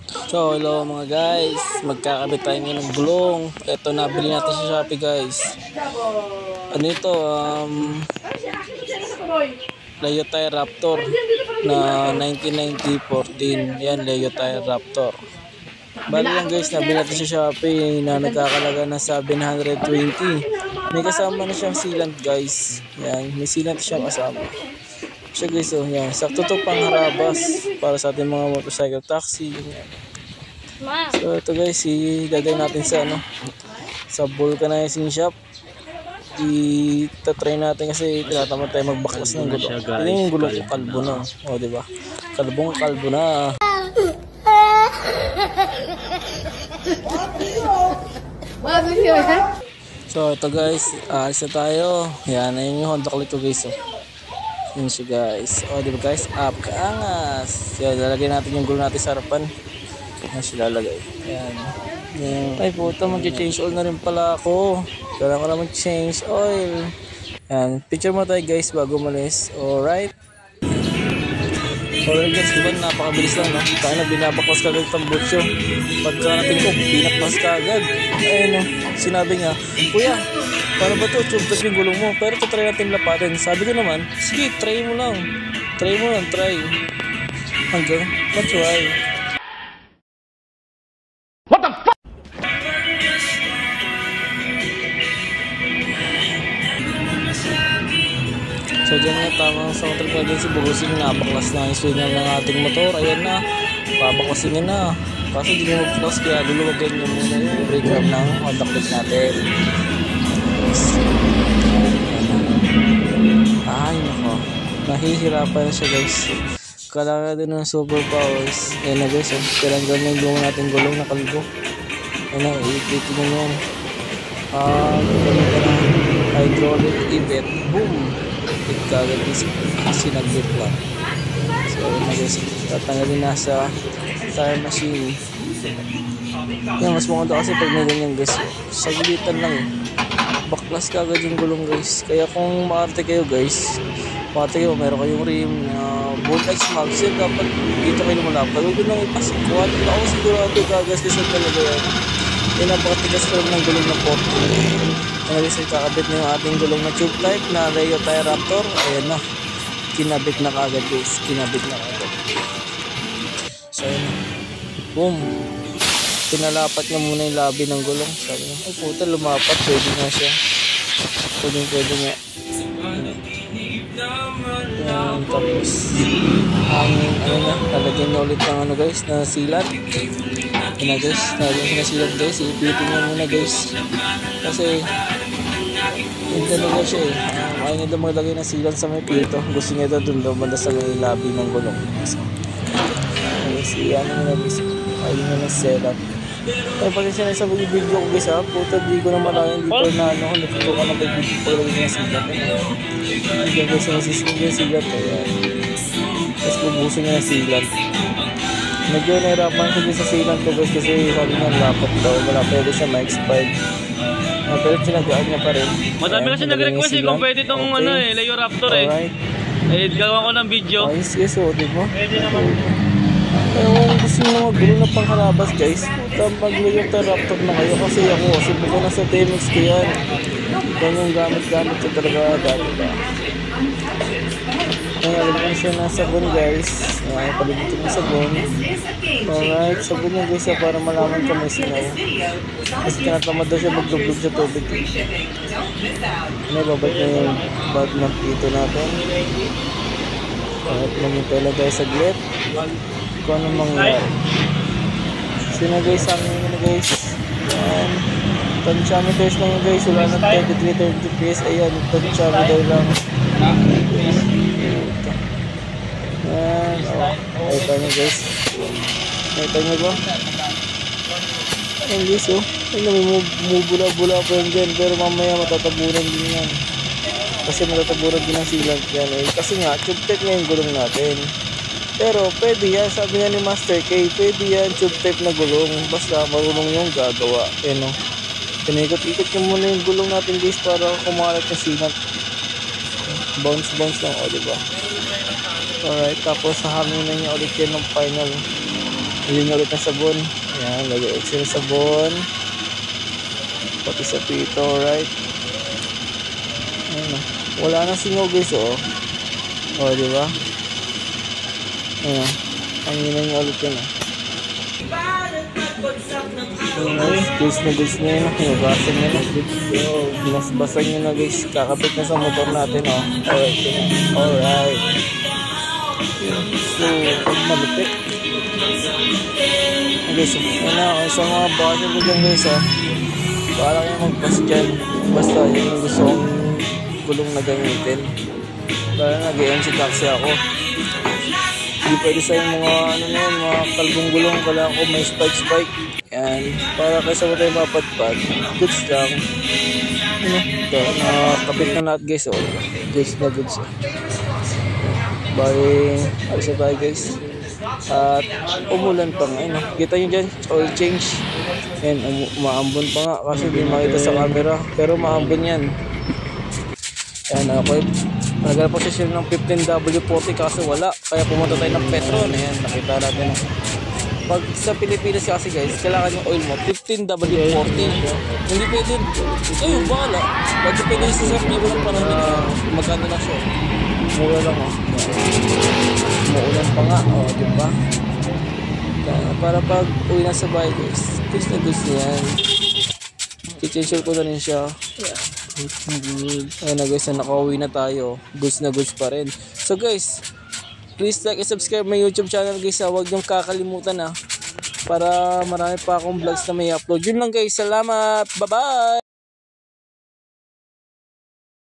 So hello mga guys, magkakabit tayo ngayon ng gulong. Ito nabili natin sa Shopee guys. Ano ito? Leotyre Raptor na 1990-14. Yan, Leotyre Raptor. Bali lang guys, nabili natin sa Shopee na nagkakalaga na 720. May kasama na siyang sealant guys. Yan, may sealant siyang kasama. Siya guys, oh, yan. Sakto to pang harabas para sa ating mga motorcycle taxi. Yan. So ito guys, ilagay natin sa sa vulcanizing shop. Itatry natin kasi tinatamad tayo magbaklas ng gulo. Ito yung gulong ko, kalbo na. O diba? Kalbong kalbo na. So ito guys, alis na tayo. Yan, ayun yung Honda Click ko guys. Yun siya guys. O diba guys, up kaangas. Yan, lalagay natin yung gulo natin sa harapan. Yan siya lalagay. Yan. Ay puta, mag-change oil na rin pala ako. Kailangan ko na mag-change oil. Yan, picture mo tayo guys bago malis. Alright. Alright guys, diba napakabilis lang no? Kaya na binabaklas ka agad tambutso. Pagka natin ko, binaklas ka agad. Ayun no, sinabi niya, kuya, paano ba ito? Chubtas yung gulong mo. Pero ito try natin lapatin. Sabi ko naman, sige, try mo lang. Try mo lang, try. Hanggang, matry. What the fuck? So dyan nga tamang soundtrack na din si Bugusin. Napaklas na yung swingan ng ating motor. Ayan na, pabaklasin na. Kaso di na mag-plus kaya luluwagan nyo muna yung brake ram ng Honda Click natin. Ay nako, nahihirapan na siya guys. Kailangan din ng super powers. Ayan na guys, kailangan gawin yung natin gulong na kalbo. Ayan na, i-ipitin nyo yan. Gawin ka ng hydraulic ibet. Boom! Ipit ka agad sinagbit lang. So ayan na guys, tatanggalin na sa tire machine. Yan, mas maganda kasi pag may ganyan guys, saglitan lang eh. Baklas ka agad yung gulong guys. Kaya kung maarte kayo guys, pati kayo, meron kayong rim na Bolt X Max, yun dapat dito kayo lumalapad. Huwag nang ipasikuhan. Ako sigurado gagastisan talaga yan. Yan, napakatigas ko ng gulong na 40. Ngayon guys, kakabit na yung ating gulong na tube type na Leotyre Raptor. Ayan na, kinabit na kagad guys. Kinabit na kagad. So ayan na, boom. Pinalapat niya muna yung labi ng gulong. Sabi niya, ay puta, lumapat. Pwede nga siya. Pwede nga. Yan, tapos hangin, talagyan na ulit ng guys, na silat. Yan na guys, talagyan na silat guys. Ipitin niya muna guys. Kasi yung talaga siya eh. Ayaw niya daw maglagay ng silat sa may pito. Gusto niya daw dun daw banda sa may labi ng gulong. So, yan na guys. Ayaw niya ng setup. Ay pati siya sa video ko guys ha, puta di ko naman hindi pa na natutukan na paglagay ng silat. Hindi guys na sisingin yung silat. Tapos bubusin niya ng silat. Medyo nahirapan siya sa silat ko guys kasi sabi niya lapat daw, wala pwede siya ma-expired. Pero sinagaan niya pa rin. Madami kasi nag-request eh kung pwede itong Leo Raptor eh. Eh, gagawa ko ng video. Ayos yes o, diba? Pwede naman. Kung gusto nyo mga gulo na pangharabas guys, mag-Leotyre Raptor na kayo kasi ako, subuko na sa Temex ko yan. Yan yung gamit-gamit ko talaga dati ba. Nalagyan siya ng sabon guys. Palibutin ng sabon. Alright, sabon niya guys para malaman ka may singaw. Kasi tinatamad daw siya magdublog sa tubig. Nalabot niya yung bag ng pito natin. Alright, mamintela tayo sa glit. Kung anong mangyari. So na guys, amin na guys. Yan. Tensiometers lang guys. Wala na 33-30 FPS. Ayan, tensiometer lang. Yan. Nakita nyo guys. Nakita nyo ba? Ayan guys oh. May mubula-bula pa yan dyan. Pero mamaya matataburan din yan. Kasi matataburan din ang silat yan eh. Kasi nga, tube type nga yung gulong natin. Pero pwede yan, sabi nga ni Master K, pwede yan tube type na gulong. Basta marunong yung gagawa. Ayan o. Pinikot-ikot nyo muna yung gulong natin guys para kumalat yung silat. Bounce lang, o, diba? Alright, tapos hahangin na niya ulit yan ng final. Yun ulit na sabon. Ayan, lagay extra sabon. Pati sa pito, right? Ayan, wala na singaw guys, oh. Oh, di ba? Ayan, hanginan niya ulit yun, oh. Guys na yun, hinugasan niya na. Binasbasan niya na guys, kakapit na sa motor natin, oh. Alright. So, pag malupit. Guys, sa mga basher ko dyan guys, ah. Para kayo magpas dyan. Basta yung gusto kong gulong na gamitin. Para nag-MC taxi ako. Hindi pwede sa yung mga mga kalbong gulong. Kailangan ko may spike. Yan. Para kaysa mo tayo mapatpad. Goods lang. Ito, nakapit na lahat guys. Oh. Goods na goods. Bali, alis na tayo guys. At umulan pa nga. Kita nyo dyan, oil change. Yan, umaambon pa nga. Kasi di makita sa camera. Pero maambon yan. Yan, okay. Naghanap po siya ng 15W40 kasi wala. Kaya pumunta tayo ng Petron. Ayan, nakita natin. Pag sa Pilipinas kasi guys, kailangan yung oil mo 15W40. Hindi pwede. Ayun, bahala. Pag pwede sa sabi ko ng panahon na magkano na siya. Mura lang, oh. Umuulan pa nga, oh, diba? Para pag uwi na sa bahay guys, goods na goods yan. Kitchen ko na rin siya. Yeah. Ayun na guys, nakauwi na tayo. Goods na goods pa rin. So guys, please like and subscribe my YouTube channel guys. Huwag niyong kakalimutan, para marami pa akong vlogs na may upload. Yun lang guys, salamat, bye bye.